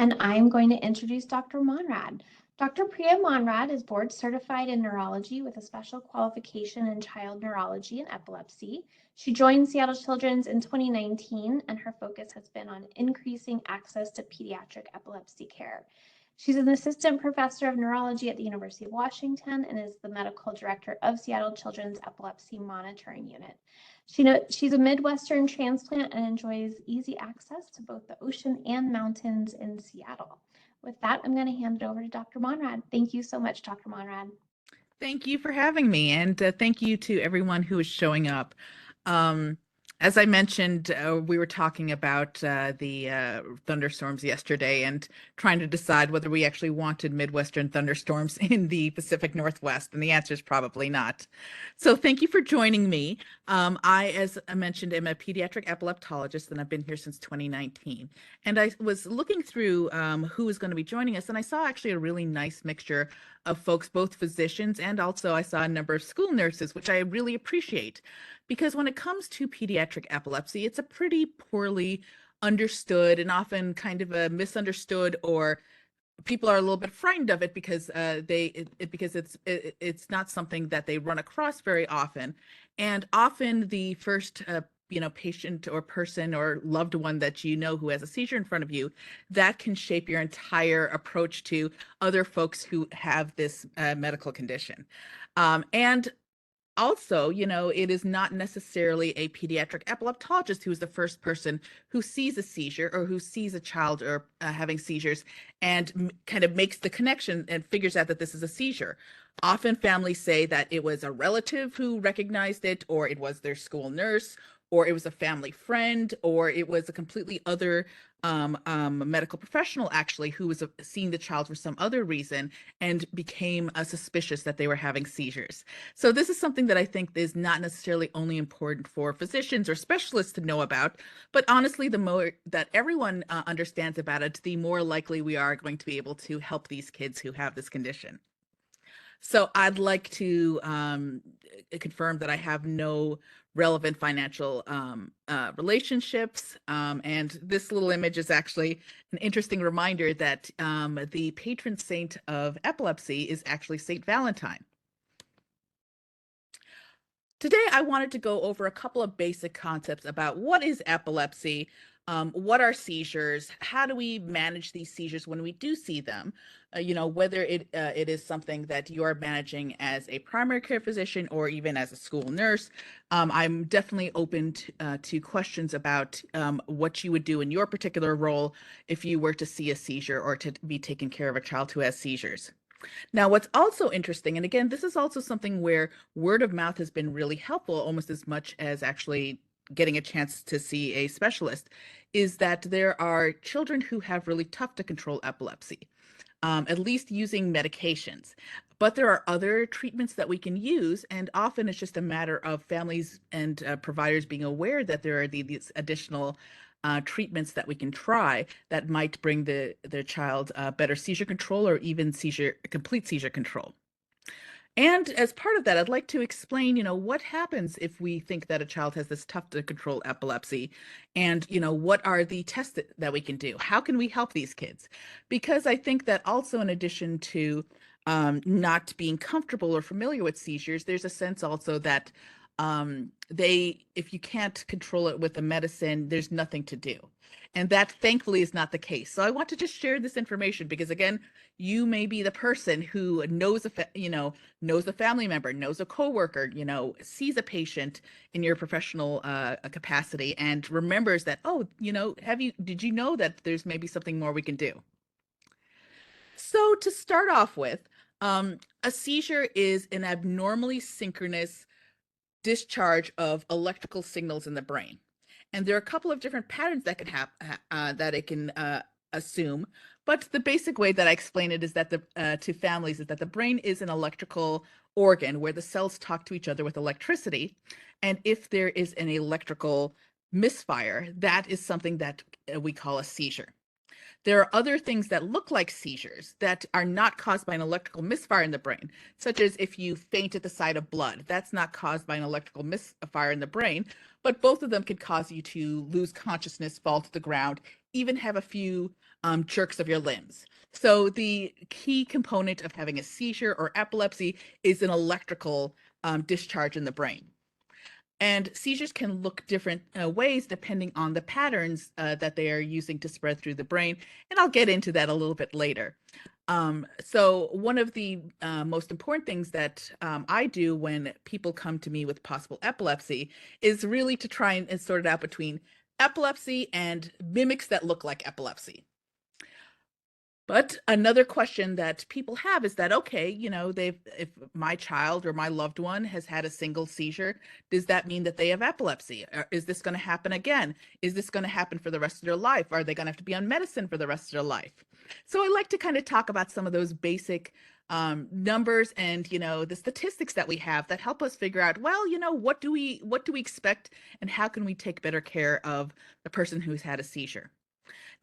And I'm going to introduce Dr. Monrad. Dr. Priya Monrad is board certified in neurology with a special qualification in child neurology and epilepsy. She joined Seattle Children's in 2019, and her focus has been on increasing access to pediatric epilepsy care. She's an assistant professor of neurology at the University of Washington and is the medical director of Seattle Children's Epilepsy Monitoring Unit. She's a Midwestern transplant and enjoys easy access to both the ocean and mountains in Seattle. With that, I'm going to hand it over to Dr. Monrad. Thank you so much, Dr. Monrad. Thank you for having me, and thank you to everyone who is showing up. Um, as I mentioned, we were talking about the thunderstorms yesterday and trying to decide whether we actually wanted Midwestern thunderstorms in the Pacific Northwest, and the answer is probably not. So thank you for joining me. As I mentioned, am a pediatric epileptologist, and I've been here since 2019. And I was looking through who is going to be joining us, and I saw actually a really nice mixture of folks, both physicians, and also I saw a number of school nurses, which I really appreciate. Because when it comes to pediatric epilepsy, it's a pretty poorly understood and often kind of a misunderstood, or people are a little bit frightened of it because it's not something that they run across very often. And often the first patient or person or loved one that you know who has a seizure in front of you, that can shape your entire approach to other folks who have this medical condition. And also, it is not necessarily a pediatric epileptologist who is the first person who sees a seizure or who sees a child or having seizures and kind of makes the connection and figures out that this is a seizure. Often families say that it was a relative who recognized it, or it was their school nurse, or it was a family friend, or it was a completely other medical professional actually who was seeing the child for some other reason and became suspicious that they were having seizures. So this is something that I think is not necessarily only important for physicians or specialists to know about, but honestly, the more that everyone understands about it, the more likely we are going to be able to help these kids who have this condition. So I'd like to confirm that I have no relevant financial relationships. And this little image is actually an interesting reminder that the patron saint of epilepsy is actually Saint Valentine. Today, I wanted to go over a couple of basic concepts about what is epilepsy, what are seizures, how do we manage these seizures when we do see them, whether it is something that you are managing as a primary care physician or even as a school nurse. I'm definitely open to questions about what you would do in your particular role if you were to see a seizure or to be taking care of a child who has seizures. Now, what's also interesting, and again, this is also something where word of mouth has been really helpful almost as much as actually getting a chance to see a specialist, is that there are children who have really tough to control epilepsy, at least using medications. But there are other treatments that we can use, and often it's just a matter of families and providers being aware that there are these additional treatments that we can try that might bring the child better seizure control or even complete seizure control. And as part of that, I'd like to explain, what happens if we think that a child has this tough to control epilepsy, and, what are the tests that we can do? How can we help these kids? Because I think that also in addition to not being comfortable or familiar with seizures, there's a sense also that if you can't control it with a medicine, there's nothing to do. And that thankfully is not the case. So I want to just share this information because again, you may be the person who knows knows a family member, knows a coworker, sees a patient in your professional capacity and remembers that, oh, did you know that there's maybe something more we can do? So to start off with, a seizure is an abnormally synchronous discharge of electrical signals in the brain. And there are a couple of different patterns that can that it can assume. But the basic way that I explain it is that to families is that the brain is an electrical organ where the cells talk to each other with electricity. And if there is an electrical misfire, that is something that we call a seizure. There are other things that look like seizures that are not caused by an electrical misfire in the brain, such as if you faint at the sight of blood. That's not caused by an electrical misfire in the brain, but both of them can cause you to lose consciousness, fall to the ground, even have a few jerks of your limbs. So the key component of having a seizure or epilepsy is an electrical discharge in the brain. And seizures can look different ways depending on the patterns that they are using to spread through the brain. And I'll get into that a little bit later. So one of the most important things that I do when people come to me with possible epilepsy is really to try and sort it out between epilepsy and mimics that look like epilepsy. But another question that people have is that, okay, if my child or my loved one has had a single seizure, does that mean that they have epilepsy? Or is this going to happen again? Is this going to happen for the rest of their life? Are they going to have to be on medicine for the rest of their life? So I like to kind of talk about some of those basic numbers and, the statistics that we have that help us figure out, well, what do we expect and how can we take better care of the person who's had a seizure?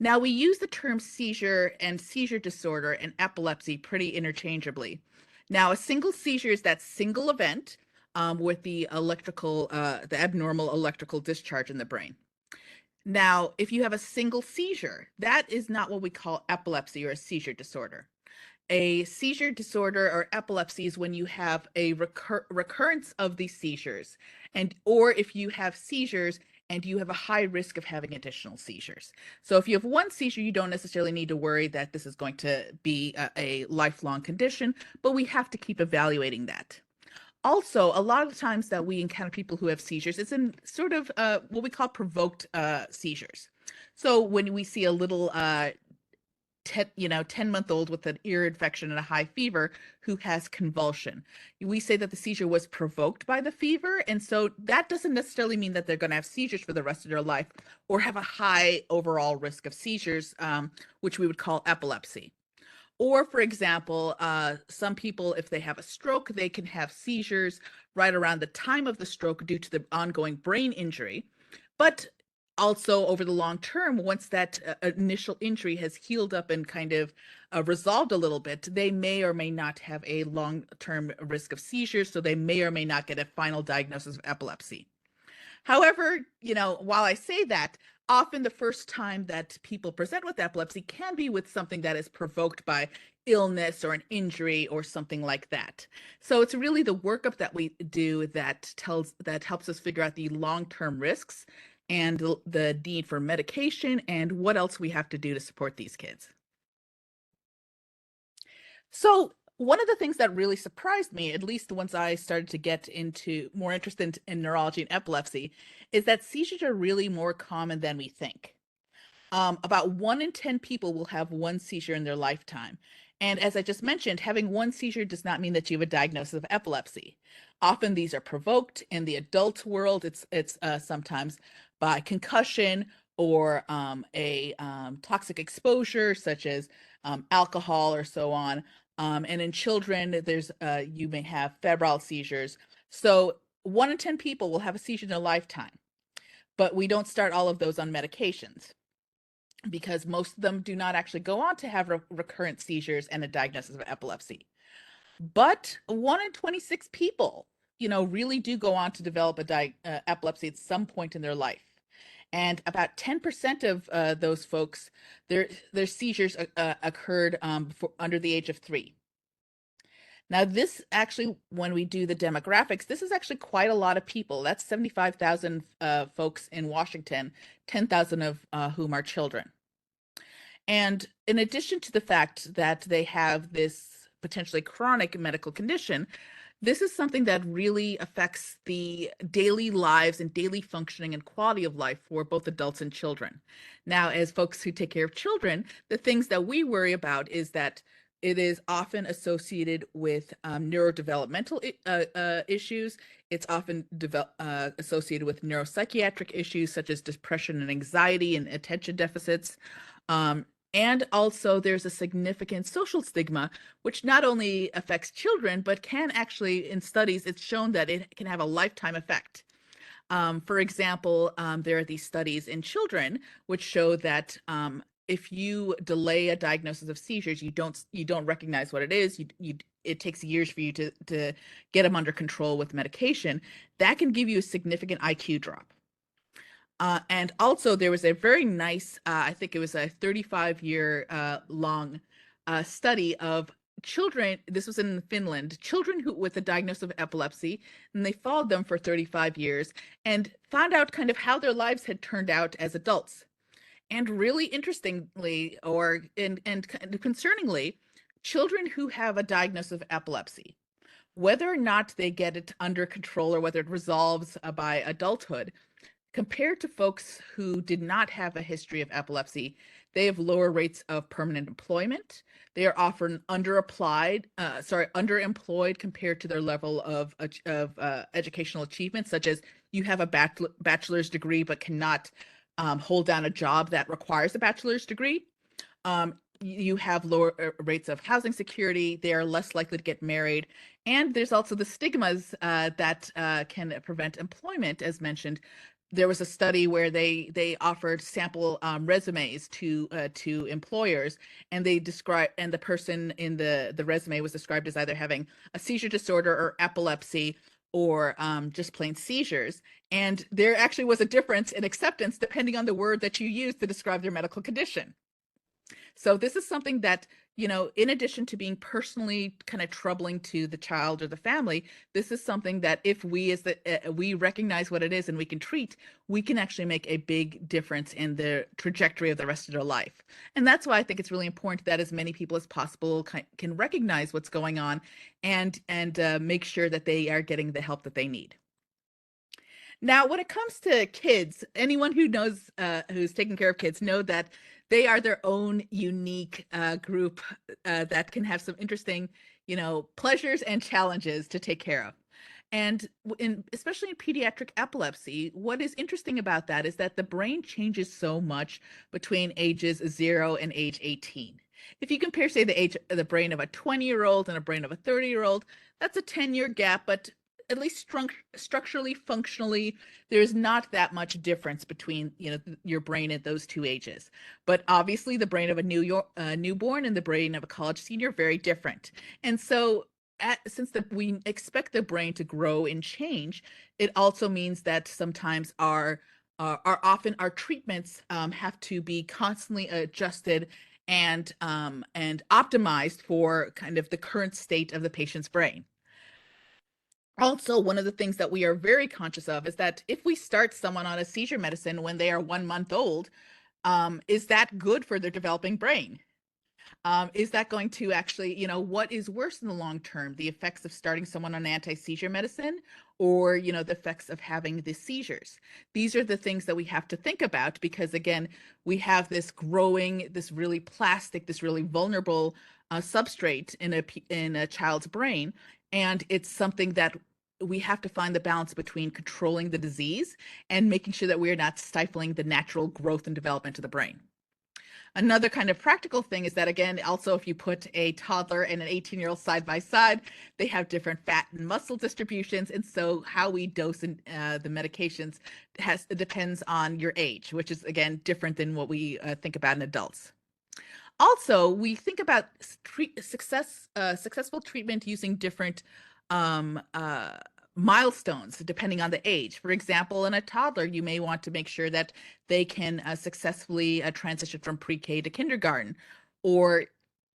Now, we use the term seizure and seizure disorder and epilepsy pretty interchangeably. Now, a single seizure is that single event with the abnormal electrical discharge in the brain. Now, if you have a single seizure, that is not what we call epilepsy or a seizure disorder. A seizure disorder or epilepsy is when you have a recurrence of these seizures, or if you have seizures and you have a high risk of having additional seizures. So if you have one seizure, you don't necessarily need to worry that this is going to be a lifelong condition, but we have to keep evaluating that. Also, a lot of the times that we encounter people who have seizures, it's in sort of what we call provoked seizures. So when we see a little 10-month-old with an ear infection and a high fever who has convulsion, we say that the seizure was provoked by the fever. And so that doesn't necessarily mean that they're going to have seizures for the rest of their life or have a high overall risk of seizures, which we would call epilepsy. Or, for example, some people, if they have a stroke, they can have seizures right around the time of the stroke due to the ongoing brain injury. But also over the long term, once that initial injury has healed up and kind of resolved a little bit, they may or may not have a long-term risk of seizures, so they may or may not get a final diagnosis of epilepsy. However, while I say that, often the first time that people present with epilepsy can be with something that is provoked by illness or an injury or something like that. So it's really the workup that we do that helps us figure out the long-term risks and the need for medication and what else we have to do to support these kids. So one of the things that really surprised me, at least once I started to get into more interested in neurology and epilepsy, is that seizures are really more common than we think. About 1 in 10 people will have one seizure in their lifetime. And as I just mentioned, having one seizure does not mean that you have a diagnosis of epilepsy. Often these are provoked. In the adult world, it's sometimes by concussion or a toxic exposure, such as alcohol or so on. And in children, you may have febrile seizures. So 1 in 10 people will have a seizure in their lifetime, but we don't start all of those on medications because most of them do not actually go on to have recurrent seizures and a diagnosis of epilepsy. But 1 in 26 people, really do go on to develop epilepsy at some point in their life. And about 10% of those folks, their seizures occurred under the age of 3. Now, this actually, when we do the demographics, this is actually quite a lot of people. That's 75,000 folks in Washington, 10,000 of whom are children. And in addition to the fact that they have this potentially chronic medical condition, this is something that really affects the daily lives and daily functioning and quality of life for both adults and children. Now, as folks who take care of children, the things that we worry about is that it is often associated with neurodevelopmental issues. It's often associated with neuropsychiatric issues such as depression and anxiety and attention deficits. And also there's a significant social stigma, which not only affects children, but can actually, in studies, it's shown that it can have a lifetime effect. For example, there are these studies in children which show that if you delay a diagnosis of seizures, you don't recognize what it is. It takes years for you to get them under control with medication. That can give you a significant IQ drop. And also there was a very nice, I think it was a 35-year long study of children. This was in Finland, children who with a diagnosis of epilepsy, and they followed them for 35 years and found out kind of how their lives had turned out as adults. And really interestingly, and concerningly, children who have a diagnosis of epilepsy, whether or not they get it under control or whether it resolves by adulthood, compared to folks who did not have a history of epilepsy, they have lower rates of permanent employment. They are often underemployed compared to their level of educational achievement, such as you have a bachelor's degree but cannot hold down a job that requires a bachelor's degree. You have lower rates of housing security. They are less likely to get married. And there's also the stigmas that can prevent employment, as mentioned. There was a study where they offered sample resumes to employers, and the person in the resume was described as either having a seizure disorder or epilepsy or just plain seizures. And there actually was a difference in acceptance depending on the word that you use to describe their medical condition. So this is something that, in addition to being personally kind of troubling to the child or the family, this is something that if we recognize what it is and we can treat, we can actually make a big difference in the trajectory of the rest of their life. And that's why I think it's really important that as many people as possible can recognize what's going on and make sure that they are getting the help that they need. Now, when it comes to kids, anyone who knows who's taking care of kids know that they are their own unique group that can have some interesting, pleasures and challenges to take care of. And especially in pediatric epilepsy, what is interesting about that is that the brain changes so much between ages 0 and age 18. If you compare, say, the brain of a 20-year-old and a brain of a 30-year-old, that's a 10-year gap, but at least structurally, functionally, there's not that much difference between your brain at those two ages. But obviously, the brain of a newborn and the brain of a college senior very different. And so, since we expect the brain to grow and change, it also means that sometimes often our treatments have to be constantly adjusted and optimized for kind of the current state of the patient's brain. Also, one of the things that we are very conscious of is that if we start someone on a seizure medicine when they are 1 month old, is that good for their developing brain? Is that going to actually, what is worse in the long term, the effects of starting someone on anti-seizure medicine or, the effects of having the seizures? These are the things that we have to think about because, again, we have this really plastic, this really vulnerable substrate in a child's brain. And it's something that we have to find the balance between controlling the disease and making sure that we are not stifling the natural growth and development of the brain. Another kind of practical thing is that, again, also if you put a toddler and an 18-year-old side by side, they have different fat and muscle distributions. And so how we dose the medications depends on your age, which is, again, different than what we think about in adults. Also, we think about successful treatment using different milestones depending on the age. For example, in a toddler, you may want to make sure that they can successfully transition from pre-K to kindergarten, or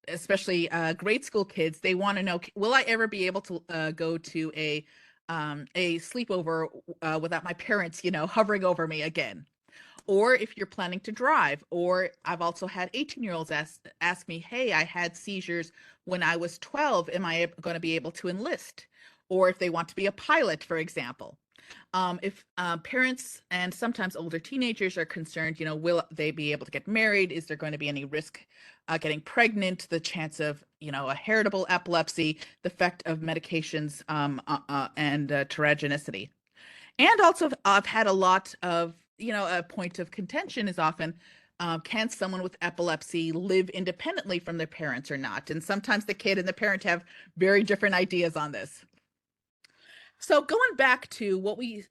especially grade school kids. They want to know, will I ever be able to go to a sleepover without my parents, hovering over me again? Or if you're planning to drive, or I've also had 18-year-olds ask me, hey, I had seizures when I was 12. Am I going to be able to enlist? Or if they want to be a pilot, for example. If parents and sometimes older teenagers are concerned, will they be able to get married? Is there going to be any risk getting pregnant? The chance of, a heritable epilepsy, the effect of medications and teratogenicity. And also, I've had a lot of, a point of contention is often, can someone with epilepsy live independently from their parents or not? And sometimes the kid and the parent have very different ideas on this. So going back to what we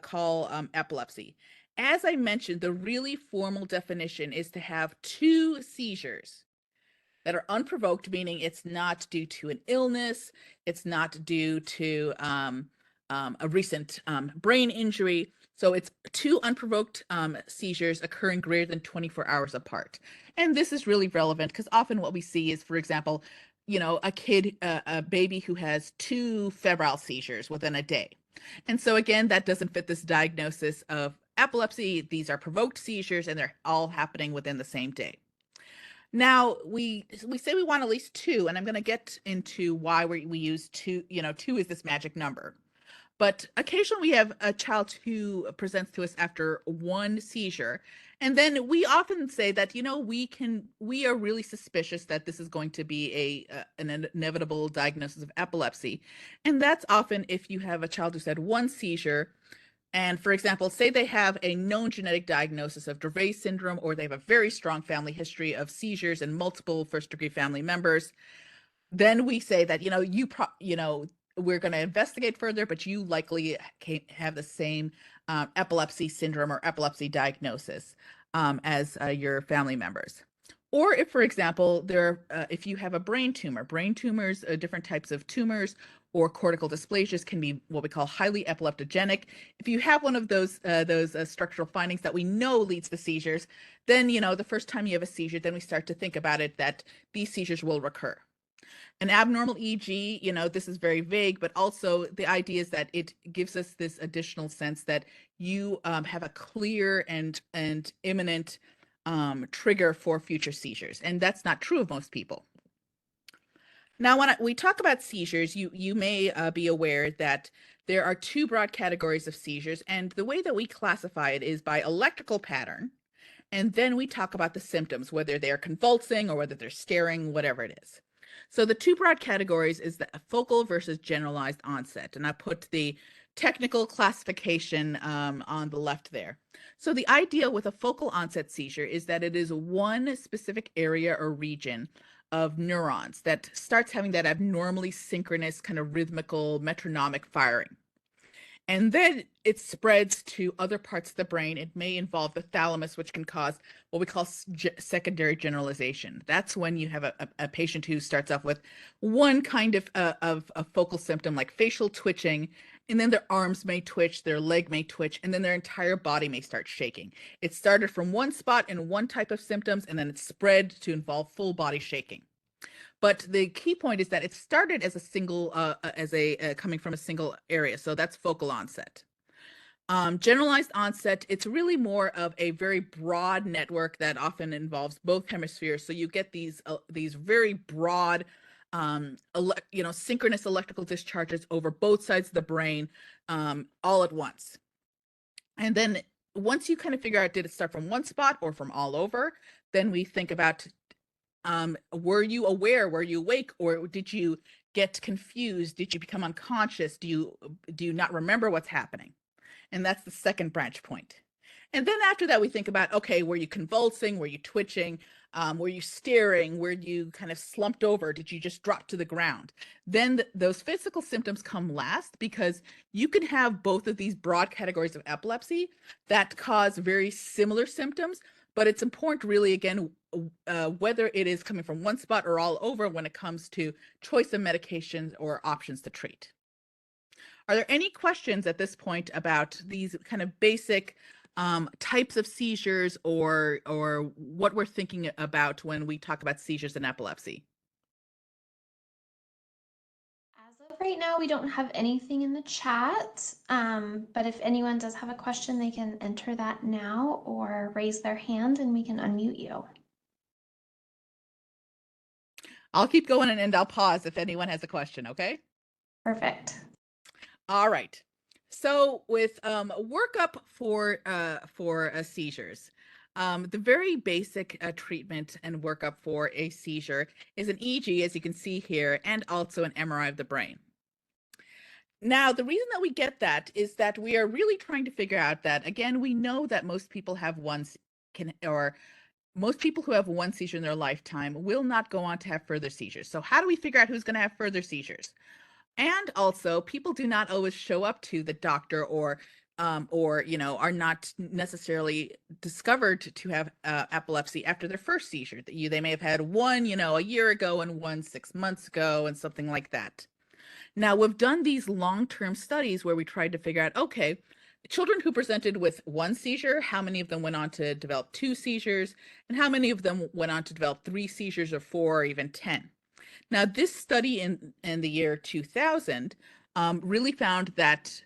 call epilepsy, as I mentioned, the really formal definition is to have 2 seizures that are unprovoked, meaning it's not due to an illness, it's not due to a recent brain injury. So it's two unprovoked seizures occurring greater than 24 hours apart. And this is really relevant because often what we see is, for example, a baby who has two febrile seizures within a day. And so again, that doesn't fit this diagnosis of epilepsy. These are provoked seizures and they're all happening within the same day. Now we say we want at least two, and I'm going to get into why we use two. Two is this magic number. But occasionally we have a child who presents to us after one seizure. And then we often say that, we are really suspicious that this is going to be an inevitable diagnosis of epilepsy. And that's often if you have a child who's had one seizure. And for example, say they have a known genetic diagnosis of Dravet syndrome, or they have a very strong family history of seizures and multiple first-degree family members. Then we say that, we're going to investigate further, but you likely have the same epilepsy syndrome or epilepsy diagnosis as your family members. Or if, for example, if you have a brain tumors, different types of tumors or cortical dysplasias can be what we call highly epileptogenic. If you have one of those structural findings that we know leads to seizures, then, the first time you have a seizure, then we start to think about it that these seizures will recur. An abnormal EG, this is very vague, but also the idea is that it gives us this additional sense that you have a clear and imminent trigger for future seizures. And that's not true of most people. Now, when we talk about seizures, you may be aware that there are two broad categories of seizures. And the way that we classify it is by electrical pattern. And then we talk about the symptoms, whether they're convulsing or whether they're staring, whatever it is. So the two broad categories is the focal versus generalized onset. And I put the technical classification on the left there. So the idea with a focal onset seizure is that it is one specific area or region of neurons that starts having that abnormally synchronous kind of rhythmical metronomic firing. And then it spreads to other parts of the brain. It may involve the thalamus, which can cause what we call secondary generalization. That's when you have a patient who starts off with one kind of a focal symptom like facial twitching, and then their arms may twitch, their leg may twitch, and then their entire body may start shaking. It started from one spot and one type of symptoms, and then it spread to involve full body shaking. But the key point is that it started as a single, coming from a single area. So that's focal onset. Generalized onset, it's really more of a very broad network that often involves both hemispheres. So you get these very broad, synchronous electrical discharges over both sides of the brain all at once. And then once you kind of figure out, did it start from one spot or from all over? Then we think about, were you aware, were you awake, or did you get confused? Did you become unconscious? Do you not remember what's happening? And that's the second branch point. And then after that, we think about, okay, were you convulsing? Were you twitching? Were you staring? Were you kind of slumped over? Did you just drop to the ground? Then those physical symptoms come last, because you can have both of these broad categories of epilepsy that cause very similar symptoms, but it's important really, again, whether it is coming from one spot or all over when it comes to choice of medications or options to treat. Are there any questions at this point about these kind of basic types of seizures or what we're thinking about when we talk about seizures and epilepsy? As of right now, we don't have anything in the chat, but if anyone does have a question, they can enter that now or raise their hand and we can unmute you. I'll keep going and I'll pause if anyone has a question, okay? Perfect. All right. So with workup for seizures, the very basic treatment and workup for a seizure is an EEG, as you can see here, and also an MRI of the brain. Now, the reason that we get that is that we are really trying to figure out that, again, we know that most people most people who have one seizure in their lifetime will not go on to have further seizures. So how do we figure out who's going to have further seizures? And also, people do not always show up to the doctor or are not necessarily discovered to have epilepsy after their first seizure. They may have had one, a year ago and one 6 months ago and something like that. Now, we've done these long-term studies where we tried to figure out, okay, children who presented with one seizure, how many of them went on to develop two seizures, and how many of them went on to develop three seizures or four or even 10. Now, this study in the year 2000 really found that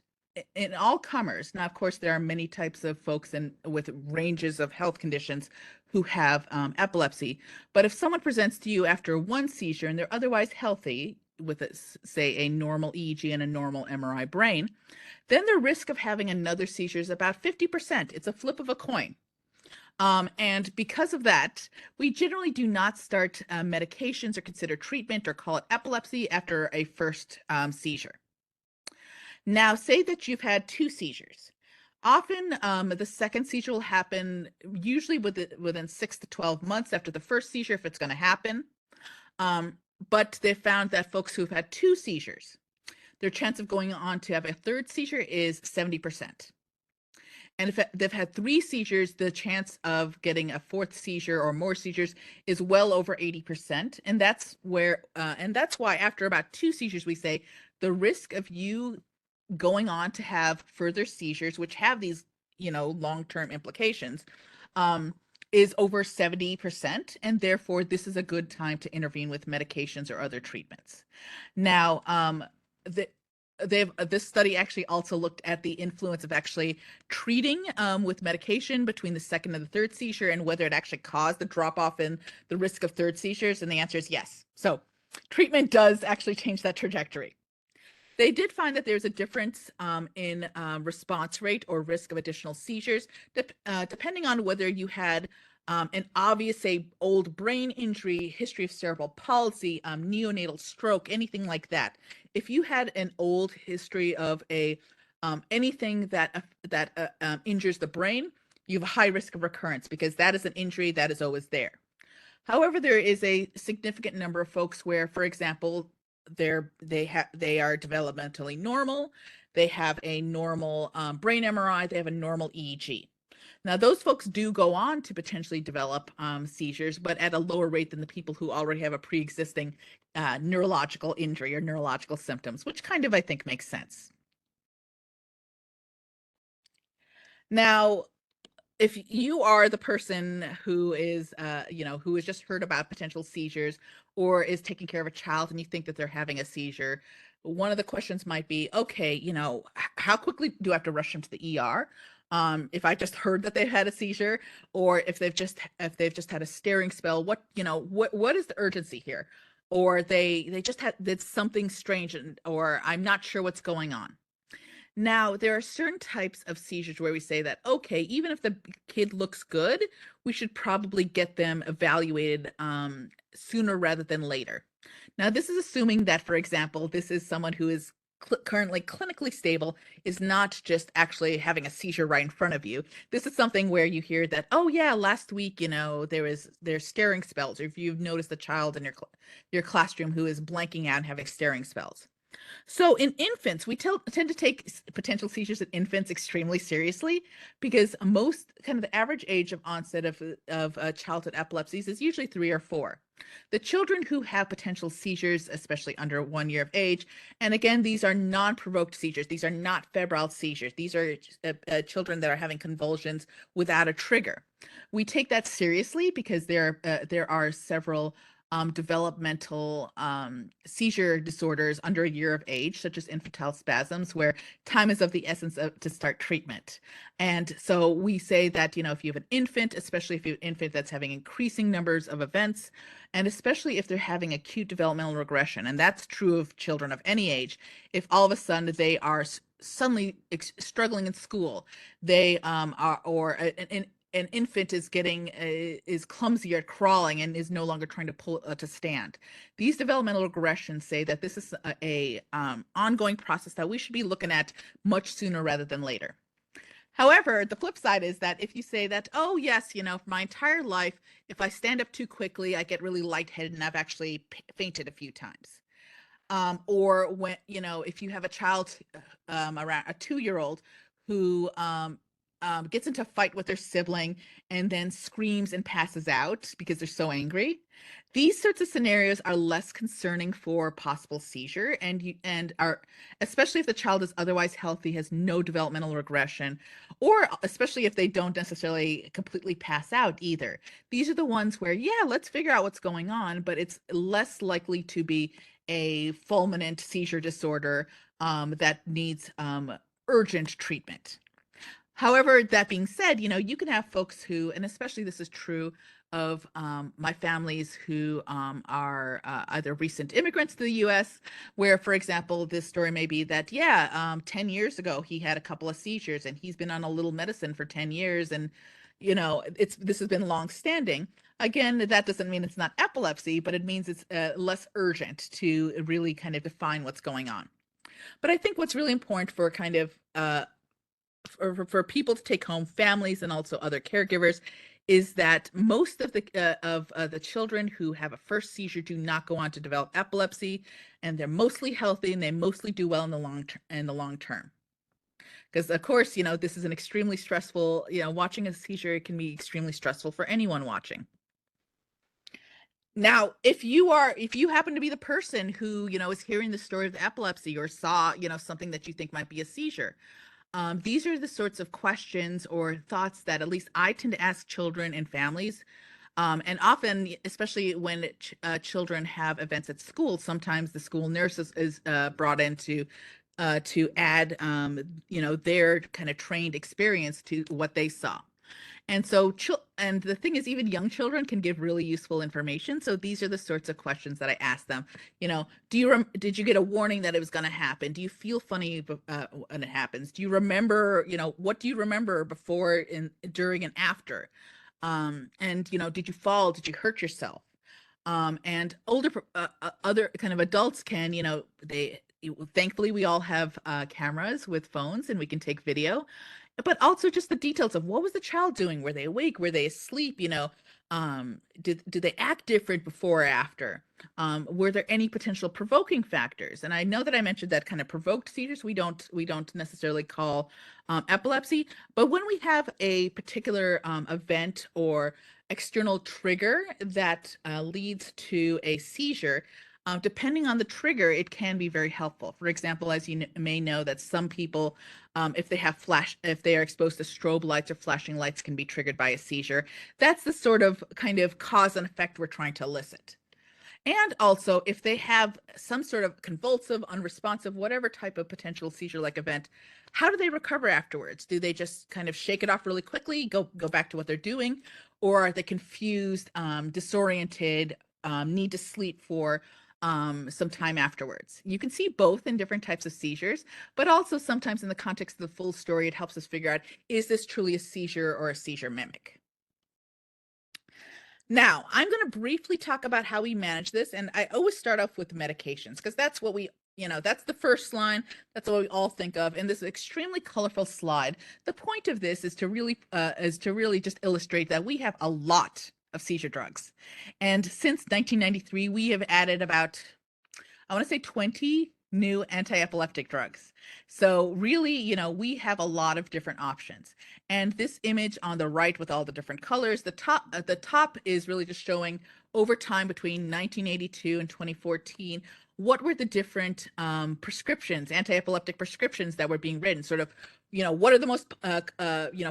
in all comers, now, of course, there are many types of folks with ranges of health conditions who have epilepsy, but if someone presents to you after one seizure and they're otherwise healthy with, say, a normal EEG and a normal MRI brain, then the risk of having another seizure is about 50%. It's a flip of a coin. And because of that, we generally do not start medications or consider treatment or call it epilepsy after a first seizure. Now, say that you've had two seizures. Often, the second seizure will happen usually within 6 to 12 months after the first seizure, if it's going to happen. But they found that folks who've had two seizures, their chance of going on to have a third seizure is 70%. And if they've had three seizures, the chance of getting a fourth seizure or more seizures is well over 80%. And that's why after about two seizures, we say the risk of you going on to have further seizures, which have these, long-term implications, is over 70%. And therefore, this is a good time to intervene with medications or other treatments. Now, this study actually also looked at the influence of actually treating with medication between the second and the third seizure and whether it actually caused the drop off in the risk of third seizures. And the answer is yes. So treatment does actually change that trajectory. They did find that there's a difference in response rate or risk of additional seizures, depending on whether you had an obvious, say, old brain injury, history of cerebral palsy, neonatal stroke, anything like that. If you had an old history of anything that injures the brain, you have a high risk of recurrence because that is an injury that is always there. However, there is a significant number of folks where, for example, they are developmentally normal, they have a normal brain MRI, they have a normal EEG. Now, those folks do go on to potentially develop seizures, but at a lower rate than the people who already have a pre-existing neurological injury or neurological symptoms, which kind of, I think, makes sense. Now, if you are the person who is, who has just heard about potential seizures or is taking care of a child and you think that they're having a seizure, one of the questions might be, okay, how quickly do I have to rush them to the ER? If I just heard that they had a seizure, or if they've just had a staring spell, what is the urgency here? Or they just did something strange, or I'm not sure what's going on. Now, there are certain types of seizures where we say that, okay, even if the kid looks good, we should probably get them evaluated sooner rather than later. Now, this is assuming that, for example, this is someone who is currently clinically stable, is not just actually having a seizure right in front of you. This is something where you hear that, oh yeah, last week, there's staring spells, or if you've noticed a child in your classroom who is blanking out and having staring spells. So in infants, we tend to take potential seizures in infants extremely seriously because most kind of the average age of onset of childhood epilepsies is usually 3 or 4. The children who have potential seizures, especially under 1 year of age, and again, these are non-provoked seizures. These are not febrile seizures. These are children that are having convulsions without a trigger. We take that seriously because there are several developmental seizure disorders under a year of age, such as infantile spasms, where time is of the essence to start treatment. And so we say that, if you have an infant, especially if you have an infant that's having increasing numbers of events, and especially if they're having acute developmental regression, and that's true of children of any age, if all of a sudden they are suddenly struggling in school, they are, or an infant is clumsy at crawling and is no longer trying to pull to stand. These developmental regressions say that this is a ongoing process that we should be looking at much sooner rather than later. However, the flip side is that if you say that, oh yes, for my entire life, if I stand up too quickly, I get really lightheaded and I've actually fainted a few times. Or when, if you have a child around a 2-year-old who gets into a fight with their sibling and then screams and passes out because they're so angry. These sorts of scenarios are less concerning for possible seizure, and are, especially if the child is otherwise healthy, has no developmental regression, or especially if they don't necessarily completely pass out either. These are the ones where, yeah, let's figure out what's going on, but it's less likely to be a fulminant seizure disorder that needs urgent treatment. However, that being said, you can have folks who, and especially this is true of my families who are either recent immigrants to the US, where, for example, this story may be that, yeah, 10 years ago, he had a couple of seizures and he's been on a little medicine for 10 years. And, this has been long standing. Again, that doesn't mean it's not epilepsy, but it means it's less urgent to really kind of define what's going on. But I think what's really important for kind of for people to take home, families and also other caregivers, is that most of the children who have a first seizure do not go on to develop epilepsy, and they're mostly healthy and they mostly do well in the long term. Because of course, this is an extremely stressful, watching a seizure can be extremely stressful for anyone watching. Now, if you happen to be the person who, is hearing the story of the epilepsy or saw, something that you think might be a seizure, these are the sorts of questions or thoughts that at least I tend to ask children and families. And often, especially when children have events at school, sometimes the school nurse is brought in to add, their kind of trained experience to what they saw. And so, and the thing is, even young children can give really useful information. So these are the sorts of questions that I ask them. Did you get a warning that it was going to happen? Do you feel funny when it happens? Do you remember, what do you remember before, during, and after? And did you fall? Did you hurt yourself? And other kind of adults can, thankfully we all have cameras with phones and we can take video, but also just the details of what was the child doing? Were they awake? Were they asleep? Did they act different before or after? Were there any potential provoking factors? And I know that I mentioned that kind of provoked seizures we don't necessarily call epilepsy, but when we have a particular event or external trigger that leads to a seizure, depending on the trigger, it can be very helpful. For example, as you may know, that some people, if they are exposed to strobe lights or flashing lights, can be triggered by a seizure. That's the sort of kind of cause and effect we're trying to elicit. And also, if they have some sort of convulsive, unresponsive, whatever type of potential seizure-like event, how do they recover afterwards? Do they just kind of shake it off really quickly, go back to what they're doing? Or are they confused, disoriented, need to sleep for some time afterwards? You can see both in different types of seizures, but also sometimes in the context of the full story, it helps us figure out, is this truly a seizure or a seizure mimic? Now, I'm going to briefly talk about how we manage this, and I always start off with medications because that's what that's the first line. That's what we all think of in this extremely colorful slide. The point of this is to really just illustrate that we have a lot of seizure drugs, and since 1993, we have added about, I want to say, 20 new anti-epileptic drugs. So really, we have a lot of different options. And this image on the right with all the different colors, the top is really just showing over time between 1982 and 2014, what were the different prescriptions, anti-epileptic prescriptions that were being written, sort of, what are the most,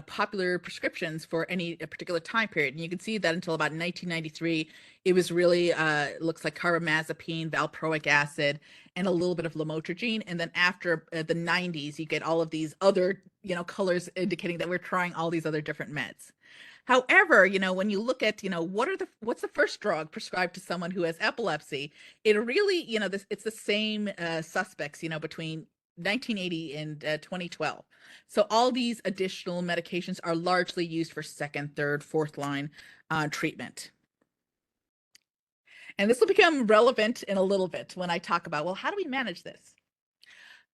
popular prescriptions for any particular time period. And you can see that until about 1993, it was really, looks like carbamazepine, valproic acid, and a little bit of lamotrigine. And then after the 90s, you get all of these other, colors indicating that we're trying all these other different meds. However, when you look at, what's the first drug prescribed to someone who has epilepsy, it really, it's the same suspects, between 1980 and 2012. So all these additional medications are largely used for second, third, fourth line treatment. And this will become relevant in a little bit when I talk about, well, how do we manage this?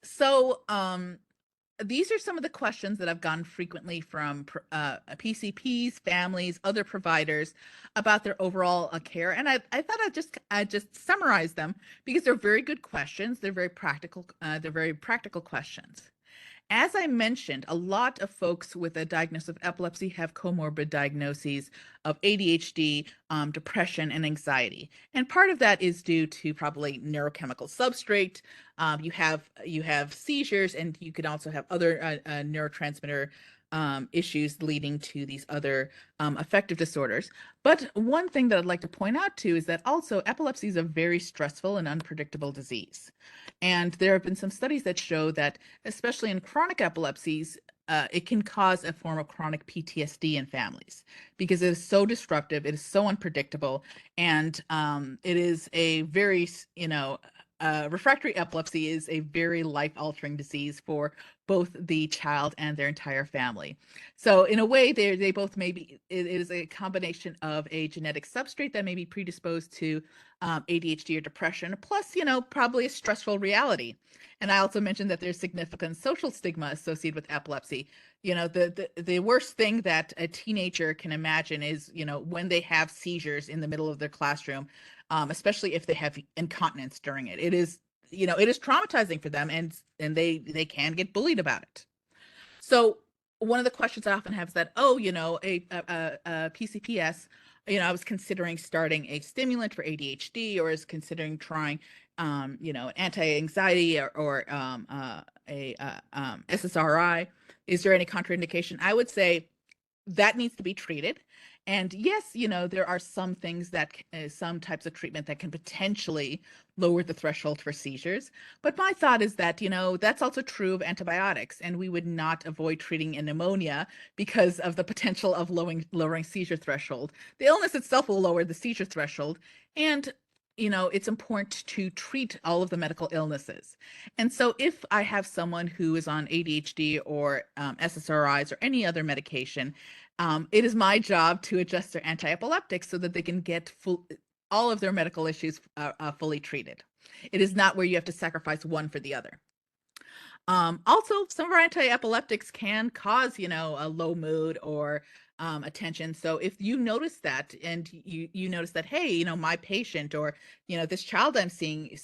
So these are some of the questions that I've gotten frequently from PCPs, families, other providers about their overall care. And I thought I'd just summarize them because they're very good questions. They're very practical questions. As I mentioned, a lot of folks with a diagnosis of epilepsy have comorbid diagnoses of ADHD, depression, and anxiety. And part of that is due to probably neurochemical substrate. You have seizures, and you could also have other neurotransmitter issues leading to these other affective disorders. But one thing that I'd like to point out too is that also epilepsy is a very stressful and unpredictable disease. And there have been some studies that show that, especially in chronic epilepsies, it can cause a form of chronic PTSD in families because it is so disruptive, it is so unpredictable, and it is a very, refractory epilepsy is a very life-altering disease for both the child and their entire family. So in a way, they both may be, it is a combination of a genetic substrate that may be predisposed to ADHD or depression, plus, probably a stressful reality. And I also mentioned that there's significant social stigma associated with epilepsy. The worst thing that a teenager can imagine is, when they have seizures in the middle of their classroom, especially if they have incontinence during it. It is traumatizing for them, and they can get bullied about it. So one of the questions I often have is that, a PCPS, I was considering starting a stimulant for ADHD, or is considering trying, anti-anxiety, or SSRI. Is there any contraindication? I would say that needs to be treated. And yes, there are some things some types of treatment that can potentially lower the threshold for seizures. But my thought is that, that's also true of antibiotics, and we would not avoid treating a pneumonia because of the potential of lowering seizure threshold. The illness itself will lower the seizure threshold, and it's important to treat all of the medical illnesses. And so if I have someone who is on ADHD or SSRIs or any other medication, it is my job to adjust their anti-epileptics so that they can get all of their medical issues fully treated. It is not where you have to sacrifice one for the other. Also, some of our anti-epileptics can cause, a low mood or attention. So if you notice that, and you notice that, hey, my patient, or this child I'm seeing,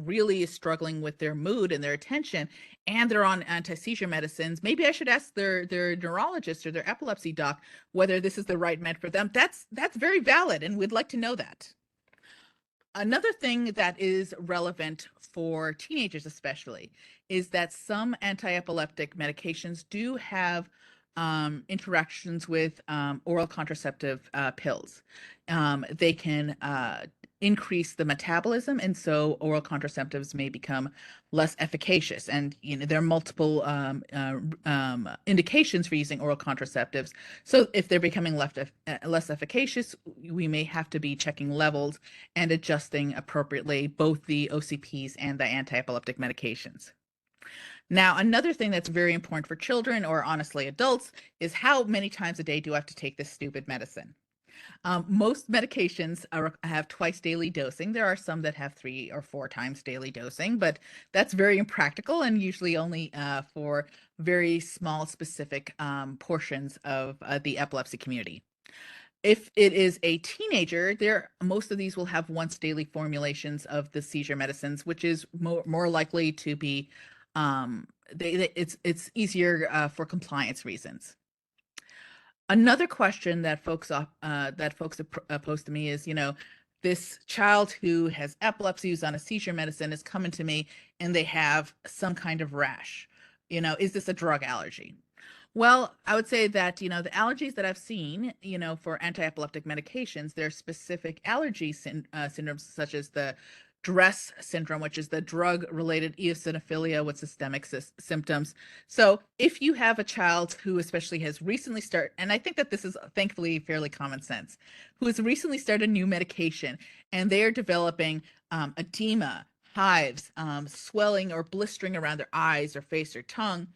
really is struggling with their mood and their attention, and they're on anti-seizure medicines, maybe I should ask their neurologist or their epilepsy doc whether this is the right med for them. That's very valid, and we'd like to know that. Another thing that is relevant for teenagers especially is that some anti-epileptic medications do have interactions with oral contraceptive pills. They can increase the metabolism, and so oral contraceptives may become less efficacious. And there are multiple indications for using oral contraceptives. So if they're becoming less efficacious, we may have to be checking levels and adjusting appropriately both the OCPs and the anti-epileptic medications. Now, another thing that's very important for children, or honestly adults, is how many times a day do I have to take this stupid medicine? Most medications have twice daily dosing. There are some that have 3 or 4 times daily dosing, but that's very impractical, and usually only for very small specific portions of the epilepsy community. If it is a teenager, most of these will have once daily formulations of the seizure medicines, which is more likely to be it's easier for compliance reasons. Another question that folks have posed to me is, this child who has epilepsy, who's on a seizure medicine, is coming to me and they have some kind of rash. Is this a drug allergy? Well, I would say that, the allergies that I've seen, for anti-epileptic medications, there are specific allergy syndromes, such as the DRESS syndrome, which is the drug-related eosinophilia with systemic symptoms. So if you have a child who especially has recently started, and I think that this is thankfully fairly common sense, who has recently started a new medication, and they are developing edema, hives, swelling or blistering around their eyes or face or tongue,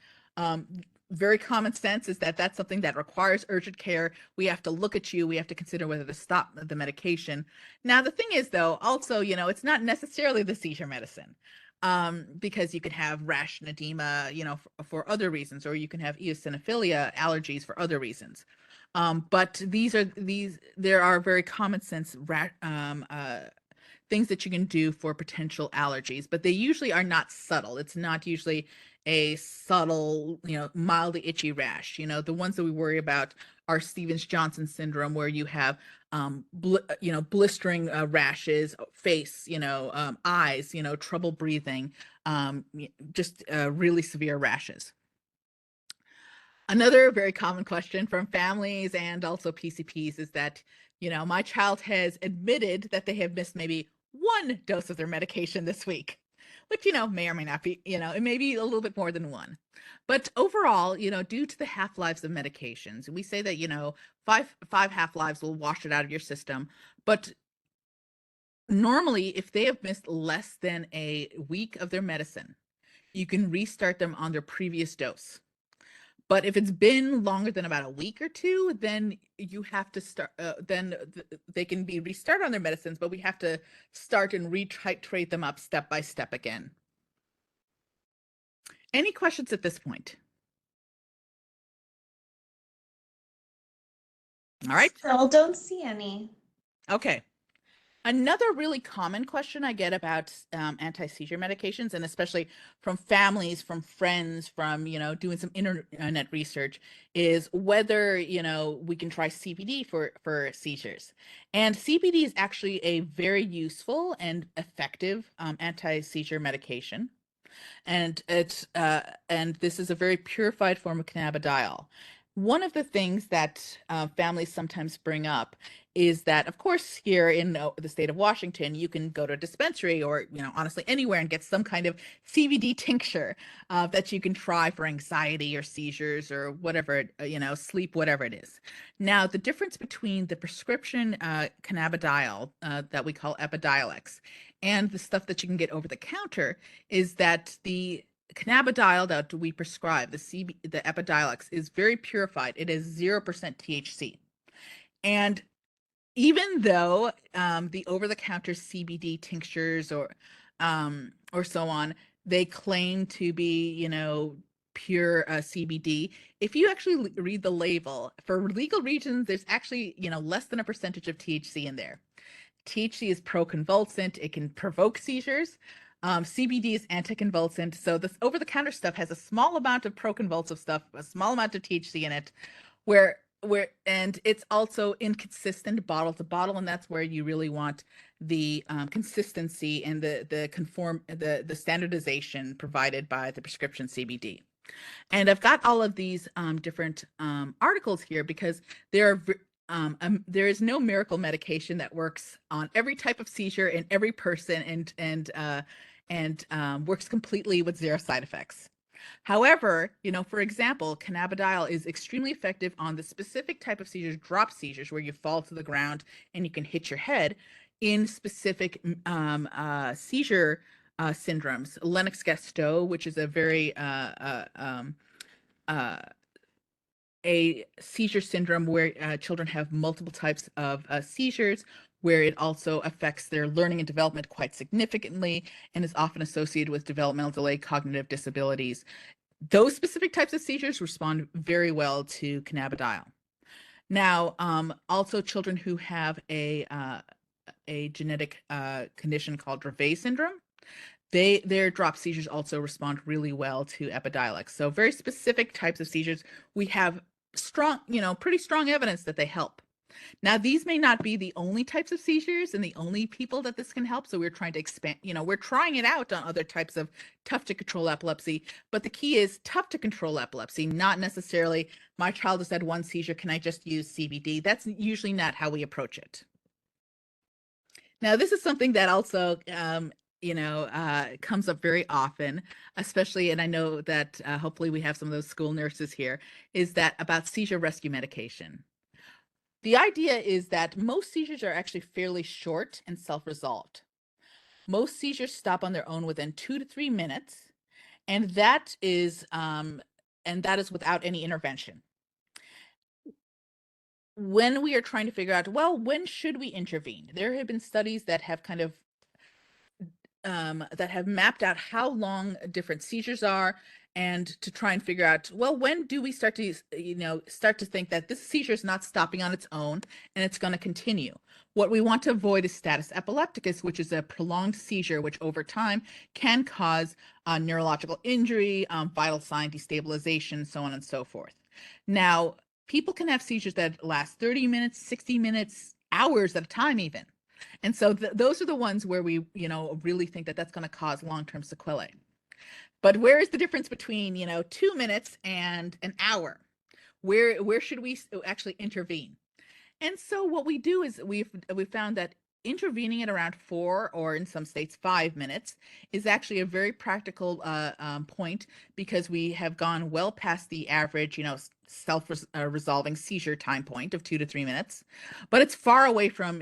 very common sense is that that's something that requires urgent care. We have to look at you. We have to consider whether to stop the medication. Now, the thing is, though, also, it's not necessarily the seizure medicine, because you could have rash and edema, for other reasons, or you can have eosinophilia allergies for other reasons. But there are very common sense things that you can do for potential allergies, but they usually are not subtle. It's not usually a subtle, mildly itchy rash. The ones that we worry about are Stevens-Johnson syndrome, where you have blistering rashes, face, eyes, trouble breathing, just really severe rashes. Another very common question from families and also PCPs is that, my child has admitted that they have missed maybe one dose of their medication this week, which, may or may not be, it may be a little bit more than one. But overall, due to the half-lives of medications, we say that, five half-lives will wash it out of your system. But normally, if they have missed less than a week of their medicine, you can restart them on their previous dose. But if it's been longer than about a week or two, then you have to start, they can be restarted on their medicines, but we have to start and retitrate them up step by step again. Any questions at this point? All right. Still don't see any. Okay. Another really common question I get about anti-seizure medications, and especially from families, from friends, from, doing some internet research, is whether, we can try CBD for seizures. And CBD is actually a very useful and effective anti-seizure medication. And this is a very purified form of cannabidiol. One of the things that families sometimes bring up is that, of course, here in the state of Washington, you can go to a dispensary or, honestly anywhere and get some kind of CBD tincture that you can try for anxiety or seizures or whatever, sleep, whatever it is. Now, the difference between the prescription cannabidiol that we call Epidiolex and the stuff that you can get over the counter is that the cannabidiol that we prescribe, the Epidiolex, is very purified. It is 0% THC. And even though the over-the-counter CBD tinctures or so on, they claim to be, pure CBD, if you actually read the label, for legal reasons, there's actually, less than a percentage of THC in there. THC is proconvulsant. It can provoke seizures. CBD is anticonvulsant. So this over-the-counter stuff has a small amount of proconvulsive stuff, a small amount of THC in it, and it's also inconsistent bottle to bottle, and that's where you really want the consistency and the standardization provided by the prescription CBD. And I've got all of these different articles here because there is no miracle medication that works on every type of seizure in every person and works completely with zero side effects. However, for example, cannabidiol is extremely effective on the specific type of seizures, drop seizures, where you fall to the ground and you can hit your head in specific seizure syndromes. Lennox-Gastaut, which is a very a seizure syndrome where children have multiple types of seizures, where it also affects their learning and development quite significantly and is often associated with developmental delay, cognitive disabilities. Those specific types of seizures respond very well to cannabidiol. Now, also children who have a genetic condition called Dravet syndrome, their drop seizures also respond really well to Epidiolex. So very specific types of seizures, we have pretty strong evidence that they help. Now, these may not be the only types of seizures and the only people that this can help. So we're trying to expand, we're trying it out on other types of tough to control epilepsy. But the key is tough to control epilepsy, not necessarily my child has had one seizure. Can I just use CBD? That's usually not how we approach it. Now, this is something that also, comes up very often, especially, and I know that hopefully we have some of those school nurses here, is that about seizure rescue medication. The idea is that most seizures are actually fairly short and self-resolved. Most seizures stop on their own within 2 to 3 minutes, and that is without any intervention. When we are trying to figure out, well, when should we intervene? There have been studies that have kind of that have mapped out how long different seizures are, and to try and figure out, well, when do we start to, start to think that this seizure is not stopping on its own and it's going to continue. What we want to avoid is status epilepticus, which is a prolonged seizure, which over time can cause neurological injury, vital sign destabilization, so on and so forth. Now, people can have seizures that last 30 minutes, 60 minutes, hours at a time even. And so those are the ones where we, really think that that's going to cause long-term sequelae. But where is the difference between, 2 minutes and an hour? Where should we actually intervene? And so what we do is we've found that intervening at around 4, or in some states 5 minutes, is actually a very practical point, because we have gone well past the average, self-resolving seizure time point of 2 to 3 minutes. But it's far away from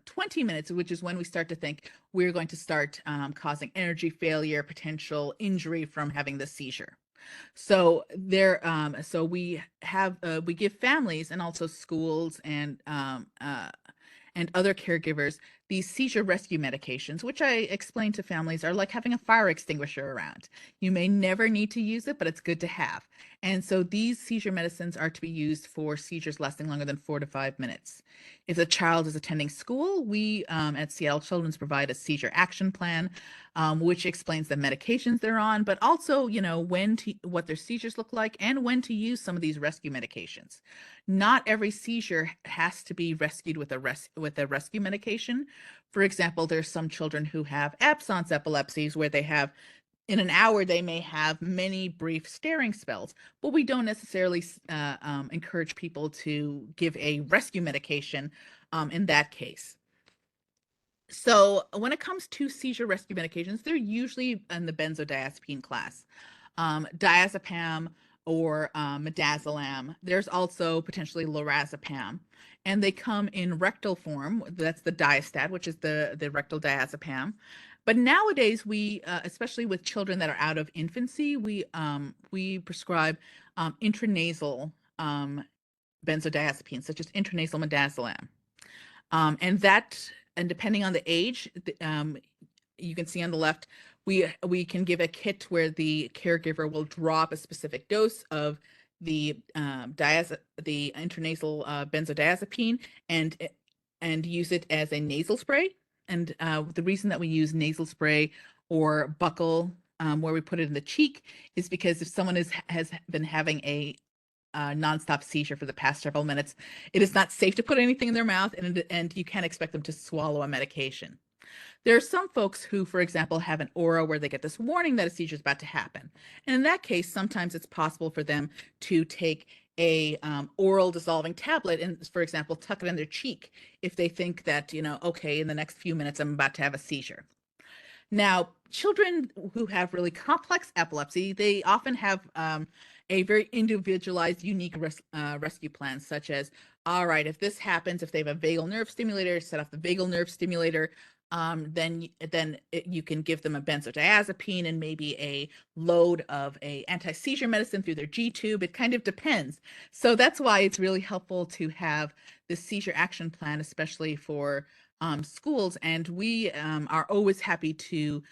20 minutes, which is when we start to think we're going to start causing energy failure, potential injury from having the seizure. So we give families, and also schools, and other caregivers, these seizure rescue medications, which I explain to families are like having a fire extinguisher around. You may never need to use it, but it's good to have. And so these seizure medicines are to be used for seizures lasting longer than 4 to 5 minutes. If the child is attending school, we at Seattle Children's provide a seizure action plan, which explains the medications they're on, but also, what their seizures look like and when to use some of these rescue medications. Not every seizure has to be rescued with a rescue medication. For example, there's some children who have absence epilepsies, where they have, in an hour, they may have many brief staring spells, but we don't necessarily encourage people to give a rescue medication in that case. So when it comes to seizure rescue medications, they're usually in the benzodiazepine class, diazepam or midazolam. There's also potentially lorazepam, and they come in rectal form. That's the Diastat, which is the rectal diazepam. But nowadays, we, especially with children that are out of infancy, we prescribe intranasal benzodiazepines, such as intranasal midazolam. And depending on the age, you can see on the left, we can give a kit where the caregiver will drop a specific dose of the intranasal benzodiazepine, and use it as a nasal spray. And the reason that we use nasal spray or buccal, where we put it in the cheek, is because if someone has been having a nonstop seizure for the past several minutes, it is not safe to put anything in their mouth, and you can't expect them to swallow a medication. There are some folks who, for example, have an aura where they get this warning that a seizure is about to happen. And in that case, sometimes it's possible for them to take a oral dissolving tablet and, for example, tuck it in their cheek if they think that, okay, in the next few minutes, I'm about to have a seizure. Now, children who have really complex epilepsy, they often have a very individualized, unique rescue plan, such as, all right, if this happens, if they have a vagal nerve stimulator, set off the vagal nerve stimulator, then you can give them a benzodiazepine and maybe a load of a anti-seizure medicine through their G tube. It kind of depends. So that's why it's really helpful to have the seizure action plan, especially for schools. And we are always happy to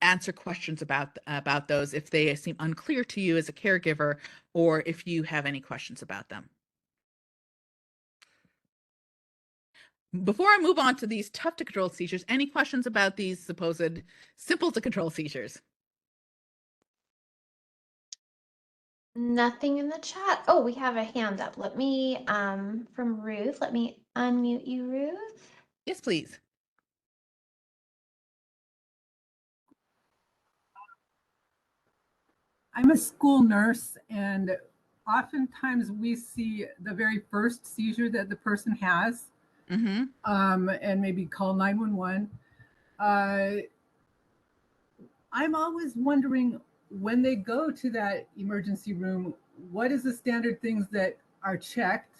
answer questions about those if they seem unclear to you as a caregiver, or if you have any questions about them. Before I move on to these tough to control seizures, any questions about these supposed simple to control seizures? Nothing in the chat. Oh, we have a hand up. Let me, from Ruth, let me unmute you, Ruth. Yes, please. I'm a school nurse, and oftentimes we see the very first seizure that the person has, and maybe call 911. I'm always wondering, when they go to that emergency room, what is the standard things that are checked,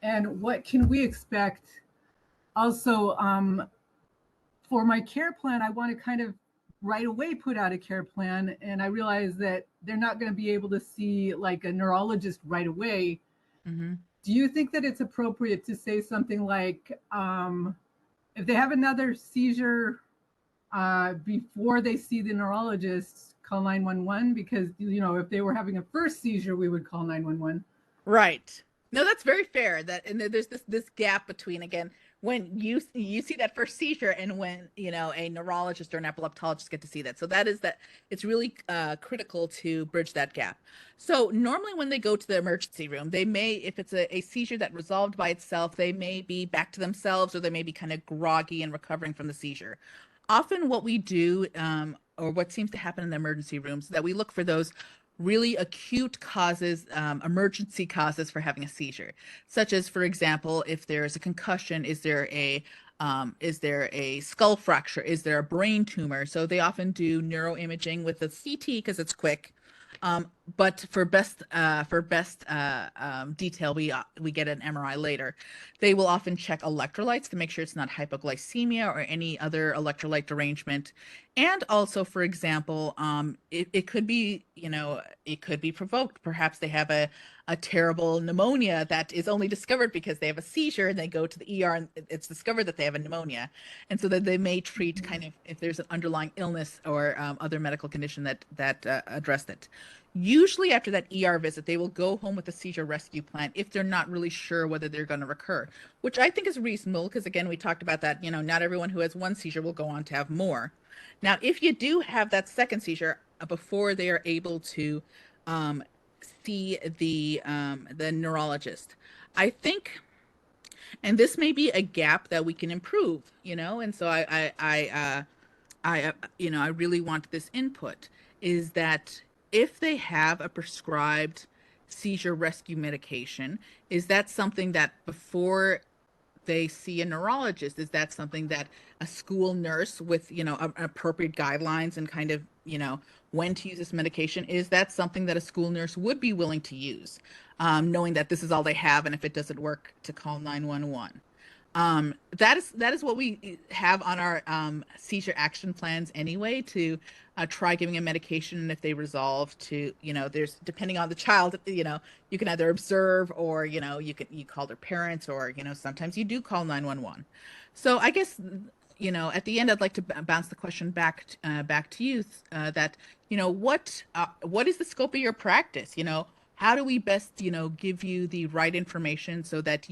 and what can we expect? Also, for my care plan, I want to kind of right away put out a care plan, and I realize that they're not going to be able to see like a neurologist right away. Do you think that it's appropriate to say something like, if they have another seizure before they see the neurologist, call 911? Because, if they were having a first seizure, we would call 911. Right. No, that's very fair. That and there's this gap between, again, when you see that first seizure and when a neurologist or an epileptologist get to see that. So it's really critical to bridge that gap. So normally when they go to the emergency room, they may, if it's a seizure that resolved by itself, they may be back to themselves, or they may be kind of groggy and recovering from the seizure. Often what we do, or what seems to happen in the emergency rooms, that we look for those really acute causes, emergency causes for having a seizure, such as, for example, if there's a concussion, is there a skull fracture, is there a brain tumor? So they often do neuroimaging with the CT because it's quick. But for best detail, we get an MRI later. They will often check electrolytes to make sure it's not hypoglycemia or any other electrolyte derangement. And also, for example, it could be, it could be provoked. Perhaps they have a terrible pneumonia that is only discovered because they have a seizure and they go to the ER and it's discovered that they have a pneumonia. And so that they may treat kind of if there's an underlying illness or other medical condition that addressed it. Usually after that ER visit, they will go home with a seizure rescue plan if they're not really sure whether they're going to recur, which I think is reasonable because, again, we talked about that, not everyone who has one seizure will go on to have more. Now, if you do have that second seizure before they are able to see the neurologist, I think, and this may be a gap that we can improve, and so I really want this input, is that if they have a prescribed seizure rescue medication, is that something that before they see a neurologist, is that something that a school nurse with, appropriate guidelines and kind of, when to use this medication, is that something that a school nurse would be willing to use, knowing that this is all they have, and if it doesn't work, to call 911. That is what we have on our seizure action plans anyway, to try giving a medication, and if they resolve to, there's, depending on the child, you can either observe, or you call their parents, or sometimes you do call 911. So I guess at the end I'd like to bounce the question back to you, that what is the scope of your practice? How do we best give you the right information so that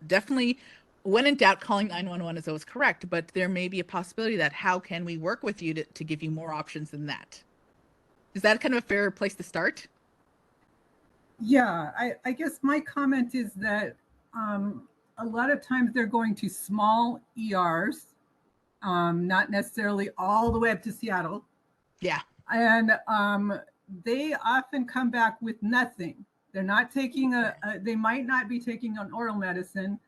definitely, when in doubt, calling 911 is always correct, but there may be a possibility that how can we work with you to give you more options than that? Is that kind of a fair place to start? Yeah, I guess my comment is that a lot of times they're going to small ERs, not necessarily all the way up to Seattle. Yeah. And they often come back with nothing. They're not taking they might not be taking an oral medicine,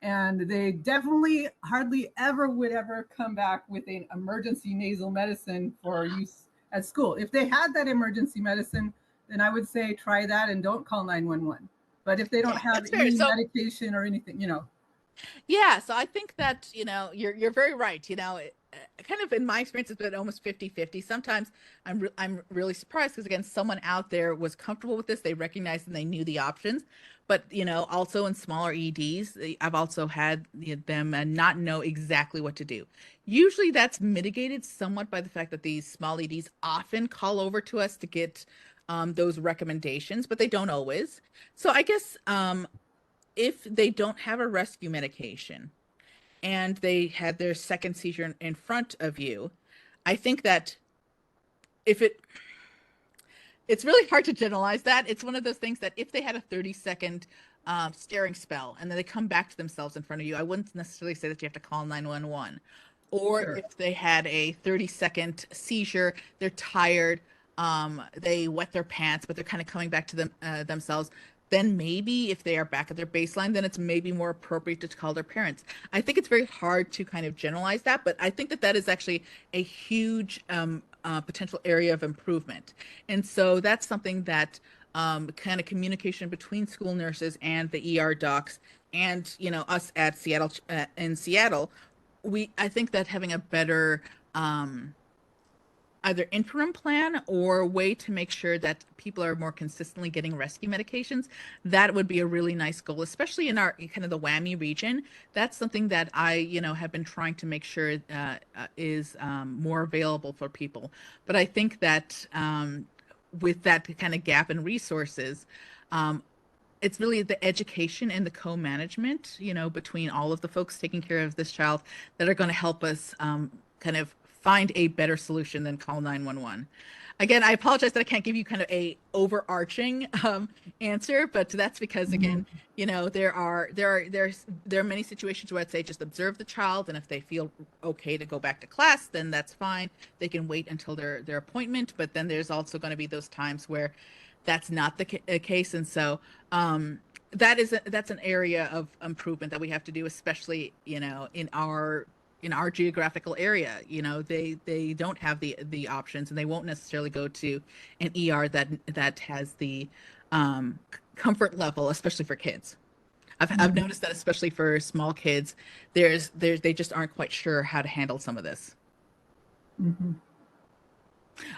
and they definitely hardly would ever come back with an emergency nasal medicine for use at school. If they had that emergency medicine, then I would say try that and don't call 911. But if they don't have any medication or anything, Yeah, so I think that, you're very right. Kind of in my experience, it's been almost 50-50. Sometimes I'm really surprised because, again, someone out there was comfortable with this. They recognized and they knew the options. But, also in smaller EDs, I've also had them not know exactly what to do. Usually that's mitigated somewhat by the fact that these small EDs often call over to us to get those recommendations, but they don't always. So I guess if they don't have a rescue medication and they had their second seizure in front of you, I think that it's really hard to generalize that. It's one of those things that if they had a 30-second staring spell and then they come back to themselves in front of you, I wouldn't necessarily say that you have to call 911. Or sure, if they had a 30-second seizure, they're tired, they wet their pants, but they're kind of coming back to themselves, then maybe if they are back at their baseline, then it's maybe more appropriate to call their parents. I think it's very hard to kind of generalize that, but I think that is actually a huge potential area of improvement. And so that's something that kind of communication between school nurses and the ER docs and, us at Seattle, in Seattle, I think that having a better either interim plan or a way to make sure that people are more consistently getting rescue medications, that would be a really nice goal, especially in our kind of the WAMI region. That's something that I, have been trying to make sure is more available for people. But I think that with that kind of gap in resources, it's really the education and the co-management, between all of the folks taking care of this child that are going to help us kind of find a better solution than call 911. Again, I apologize that I can't give you kind of a overarching answer, but that's because again, there are many situations where I'd say just observe the child, and if they feel okay to go back to class, then that's fine. They can wait until their appointment, but then there's also going to be those times where that's not the case, and so that's an area of improvement that we have to do, especially in our geographical area. They don't have the options, and they won't necessarily go to an ER that has the comfort level, especially for kids. I've noticed that especially for small kids, they just aren't quite sure how to handle some of this. Mm-hmm.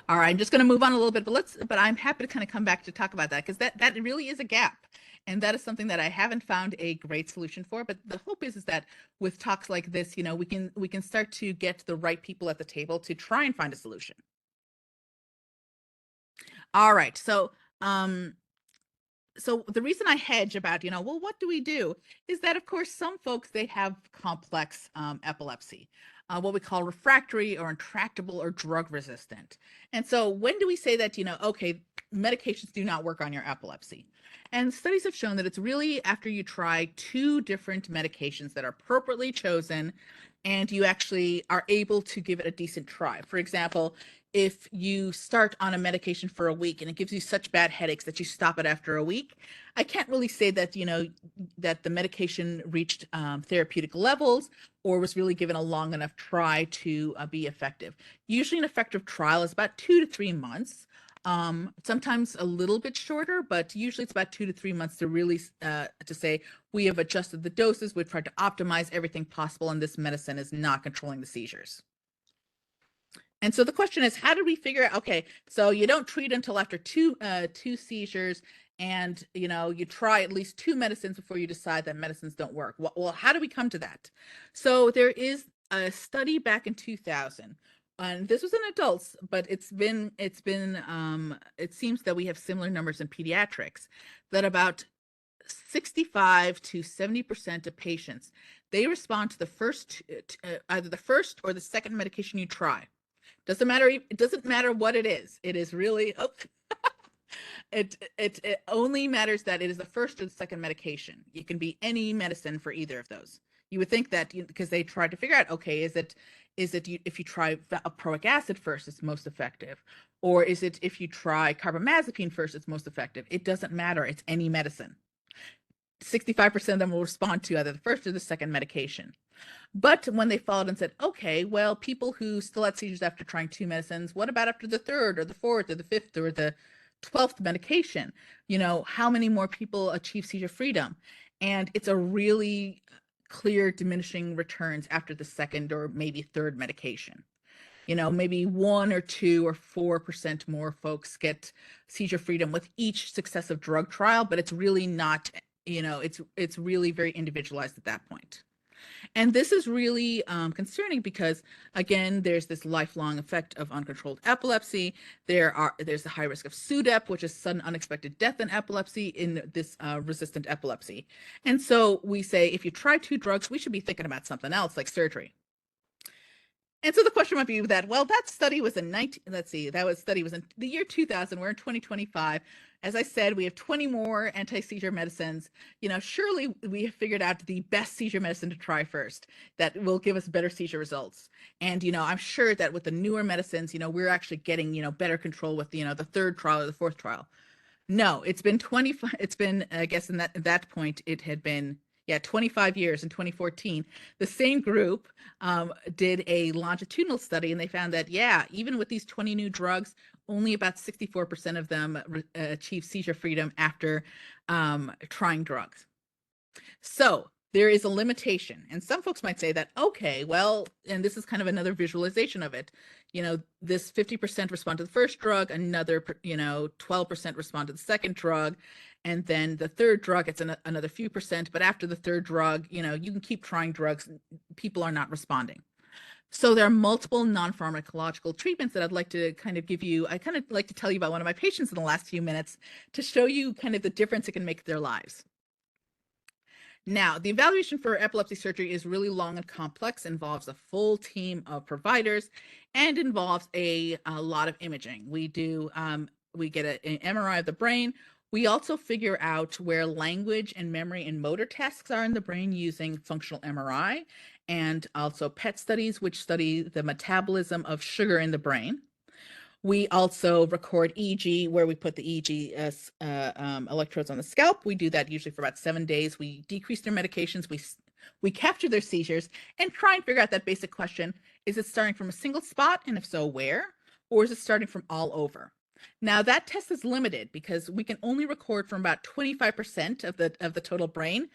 All right, I'm just going to move on a little bit, but I'm happy to kind of come back to talk about that, because that really is a gap. And that is something that I haven't found a great solution for. But the hope is that with talks like this, we can start to get the right people at the table to try and find a solution. All right, so the reason I hedge about, well, what do we do, is that of course some folks, they have complex epilepsy, what we call refractory or intractable or drug resistant. And so when do we say that, okay, medications do not work on your epilepsy? And studies have shown that it's really after you try 2 different medications that are appropriately chosen, and you actually are able to give it a decent try. For example, if you start on a medication for a week and it gives you such bad headaches that you stop it after a week, I can't really say that, that the medication reached therapeutic levels or was really given a long enough try to be effective. Usually an effective trial is about 2 to 3 months. Sometimes a little bit shorter, but usually it's about 2 to 3 months to really to say we have adjusted the doses, we've tried to optimize everything possible, and this medicine is not controlling the seizures. And so the question is, how did we figure out, okay, so you don't treat until after two seizures, and you try at least 2 medicines before you decide that medicines don't work. Well, how do we come to that? So there is a study back in 2000, and this was in adults, but it seems that we have similar numbers in pediatrics, that about 65 to 70% of patients, they respond to the first, either the first or the second medication you try. Doesn't matter. It doesn't matter what it is. It is really, it only matters that it is the first or the second medication. It can be any medicine for either of those. You would think that because they tried to figure out, okay, is it if you try valproic acid first, it's most effective, or is it if you try carbamazepine first, it's most effective? It doesn't matter. It's any medicine. 65% of them will respond to either the first or the second medication. But when they followed and said, okay, well, people who still had seizures after trying 2 medicines, what about after the 3rd or the 4th or the 5th or the 12th medication? How many more people achieve seizure freedom? And it's a really clear diminishing returns after the 2nd or maybe 3rd medication. Maybe 1 or 2 or 4% more folks get seizure freedom with each successive drug trial, but it's really not, it's really very individualized at that point. And this is really concerning because, again, there's this lifelong effect of uncontrolled epilepsy. There's the high risk of SUDEP, which is sudden unexpected death in epilepsy, in this resistant epilepsy. And so we say, if you try 2 drugs, we should be thinking about something else like surgery. And so the question might be that, well, that study was in study was in the year 2000. We're in 2025. As I said, we have 20 more anti-seizure medicines. Surely we have figured out the best seizure medicine to try first that will give us better seizure results. And, I'm sure that with the newer medicines, we're actually getting, better control with, the 3rd trial or the 4th trial. No, it's been 25. It's been, I guess, at that point, it had been 25 years. In 2014, the same group did a longitudinal study, and they found that, even with these 20 new drugs, only about 64% of them achieve seizure freedom after trying drugs. So there is a limitation. And some folks might say that, okay, well, and this is kind of another visualization of it. This 50% respond to the first drug, another, 12% respond to the second drug, and then the third drug, it's another few percent. But after the third drug, you can keep trying drugs. People are not responding. So there are multiple non-pharmacological treatments that I'd like to kind of give you. I kind of like to tell you about one of my patients in the last few minutes to show you kind of the difference it can make in their lives. Now, the evaluation for epilepsy surgery is really long and complex, involves a full team of providers, and involves a lot of imaging. We get an MRI of the brain. We also figure out where language and memory and motor tasks are in the brain using functional MRI, and also PET studies, which study the metabolism of sugar in the brain. We also record EEG, where we put the EEG electrodes on the scalp. We do that usually for about 7 days. We decrease their medications. We capture their seizures and try and figure out that basic question: is it starting from a single spot, and if so, where? Or is it starting from all over? Now, that test is limited because we can only record from about 25% of the total brain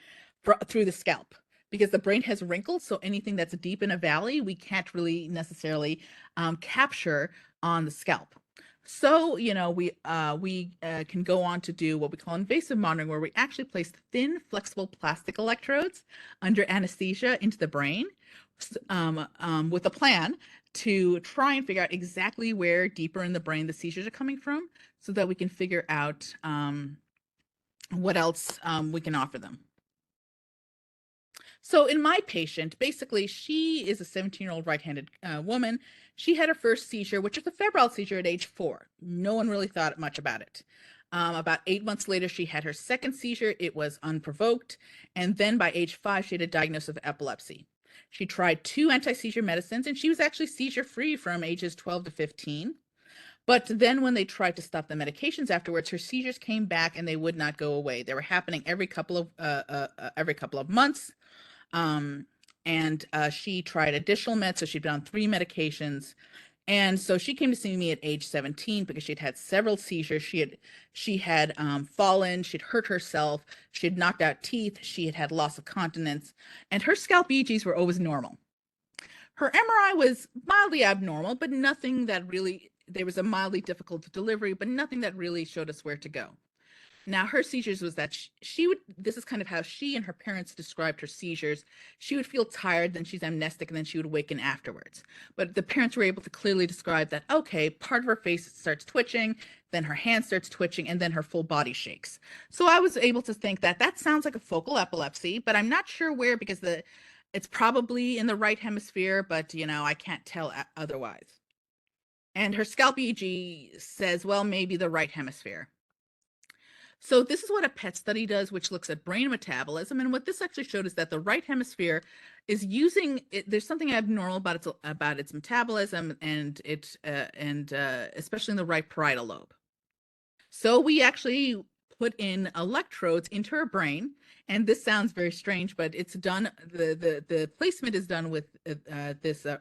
through the scalp, because the brain has wrinkles. So anything that's deep in a valley, we can't really necessarily capture on the scalp. So, we can go on to do what we call invasive monitoring, where we actually place thin, flexible plastic electrodes under anesthesia into the brain, with a plan to try and figure out exactly where deeper in the brain the seizures are coming from, so that we can figure out what else we can offer them. So in my patient, basically, she is a 17-year-old right-handed woman. She had her first seizure, which is a febrile seizure, at age 4. No one really thought much about it. About 8 months later, she had her second seizure. It was unprovoked. And then by age 5, she had a diagnosis of epilepsy. She tried 2 anti-seizure medicines, and she was actually seizure-free from ages 12 to 15. But then when they tried to stop the medications afterwards, her seizures came back and they would not go away. They were happening every couple of months. She tried additional meds, so she'd been on 3 medications. And so she came to see me at age 17 because she'd had several seizures. She had fallen, she'd hurt herself, she had knocked out teeth, she had had loss of continence, and her scalp EEGs were always normal. Her MRI was mildly abnormal, but nothing that really, there was a mildly difficult delivery, but nothing that really showed us where to go. Now, her seizures was that she would, this is kind of how she and her parents described her seizures. She would feel tired, then she's amnestic, and then she would awaken afterwards. But the parents were able to clearly describe that, okay, part of her face starts twitching, then her hand starts twitching, and then her full body shakes. So I was able to think that that sounds like a focal epilepsy, but I'm not sure where, because it's probably in the right hemisphere, but I can't tell otherwise. And her scalp EEG says, well, maybe the right hemisphere. So this is what a PET study does, which looks at brain metabolism. And what this actually showed is that the right hemisphere is using it. There's something abnormal about its metabolism, and especially in the right parietal lobe. So we actually put in electrodes into her brain, and this sounds very strange, but it's done. The placement is done with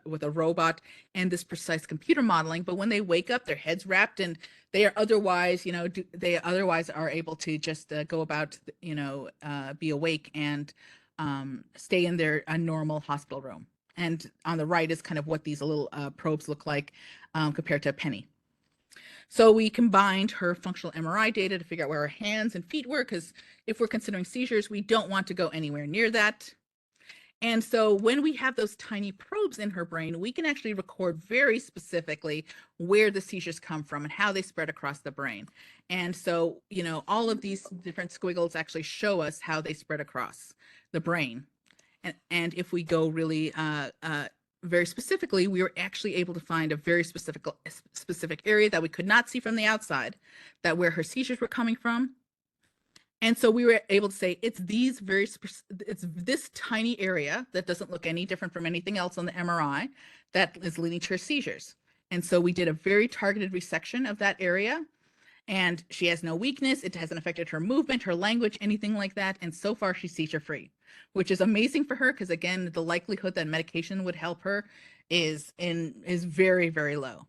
with a robot and this precise computer modeling. But when they wake up, their head's wrapped, and they are otherwise, they otherwise are able to just go about, be awake and stay in their normal hospital room. And on the right is kind of what these little probes look like compared to a penny. So we combined her functional MRI data to figure out where her hands and feet were, because if we're considering seizures, we don't want to go anywhere near that. And so when we have those tiny probes in her brain, we can actually record very specifically where the seizures come from and how they spread across the brain. And so, all of these different squiggles actually show us how they spread across the brain. And if we go really very specifically, we were actually able to find a very specific area that we could not see from the outside, that where her seizures were coming from. And so we were able to say it's this tiny area that doesn't look any different from anything else on the MRI that is leading to her seizures. And so we did a very targeted resection of that area, and she has no weakness. It hasn't affected her movement, her language, anything like that. And so far she's seizure free, which is amazing for her, because again, the likelihood that medication would help her is very, very low.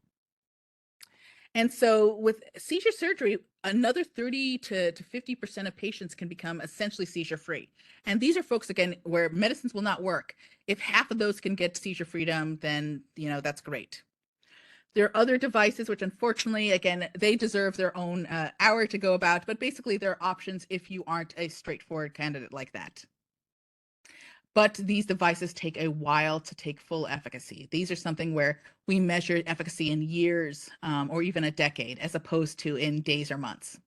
And so with seizure surgery, another 30 to 50% of patients can become essentially seizure free. And these are folks, again, where medicines will not work. If half of those can get seizure freedom, then, that's great. There are other devices, which unfortunately, again, they deserve their own hour to go about, but basically there are options if you aren't a straightforward candidate like that. But these devices take a while to take full efficacy. These are something where we measure efficacy in years or even a decade, as opposed to in days or months.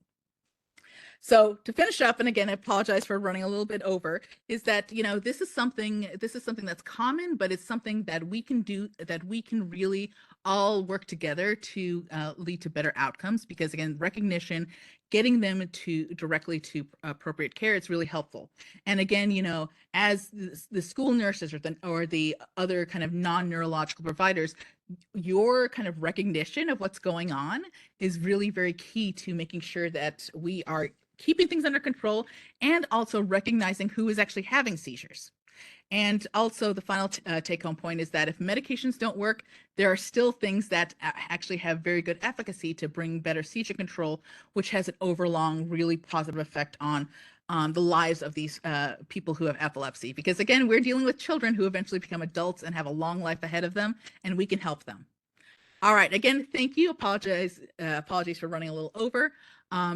So to finish up, and again, I apologize for running a little bit over, is that, this is something that's common, but it's something that we can do, that we can really all work together to lead to better outcomes, because again, recognition, getting them directly to appropriate care, it's really helpful. And again, as the school nurses or the other kind of non-neurological providers, your kind of recognition of what's going on is really very key to making sure that we are keeping things under control and also recognizing who is actually having seizures. And also the final take-home point is that if medications don't work, there are still things that actually have very good efficacy to bring better seizure control, which has an overlong, really positive effect on the lives of these people who have epilepsy. Because again, we're dealing with children who eventually become adults and have a long life ahead of them, and we can help them. All right, again, thank you. Apologies for running a little over.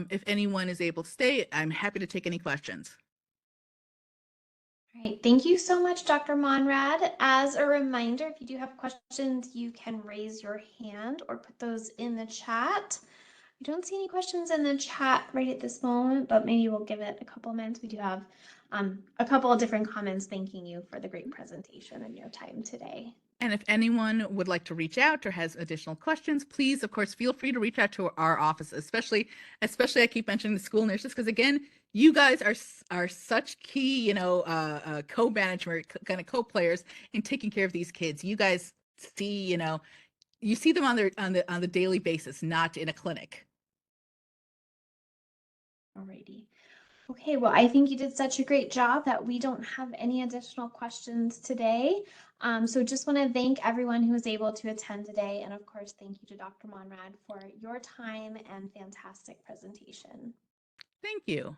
If anyone is able to stay, I'm happy to take any questions. All right, thank you so much, Dr. Monrad. As a reminder, if you do have questions, you can raise your hand or put those in the chat. I don't see any questions in the chat right at this moment, but maybe we'll give it a couple of minutes. We do have a couple of different comments thanking you for the great presentation and your time today. And if anyone would like to reach out or has additional questions, please, of course, feel free to reach out to our office, especially I keep mentioning the school nurses, because again, you guys are such key, co-management, kind of co-players in taking care of these kids. You guys see, you see them on the daily basis, not in a clinic. Alrighty. Okay, well, I think you did such a great job that we don't have any additional questions today. So just want to thank everyone who was able to attend today. And of course, thank you to Dr. Monrad for your time and fantastic presentation. Thank you.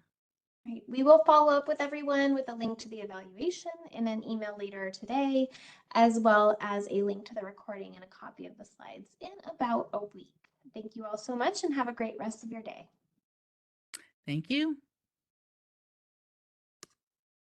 Right. We will follow up with everyone with a link to the evaluation in an email later today, as well as a link to the recording and a copy of the slides in about a week. Thank you all so much and have a great rest of your day. Thank you.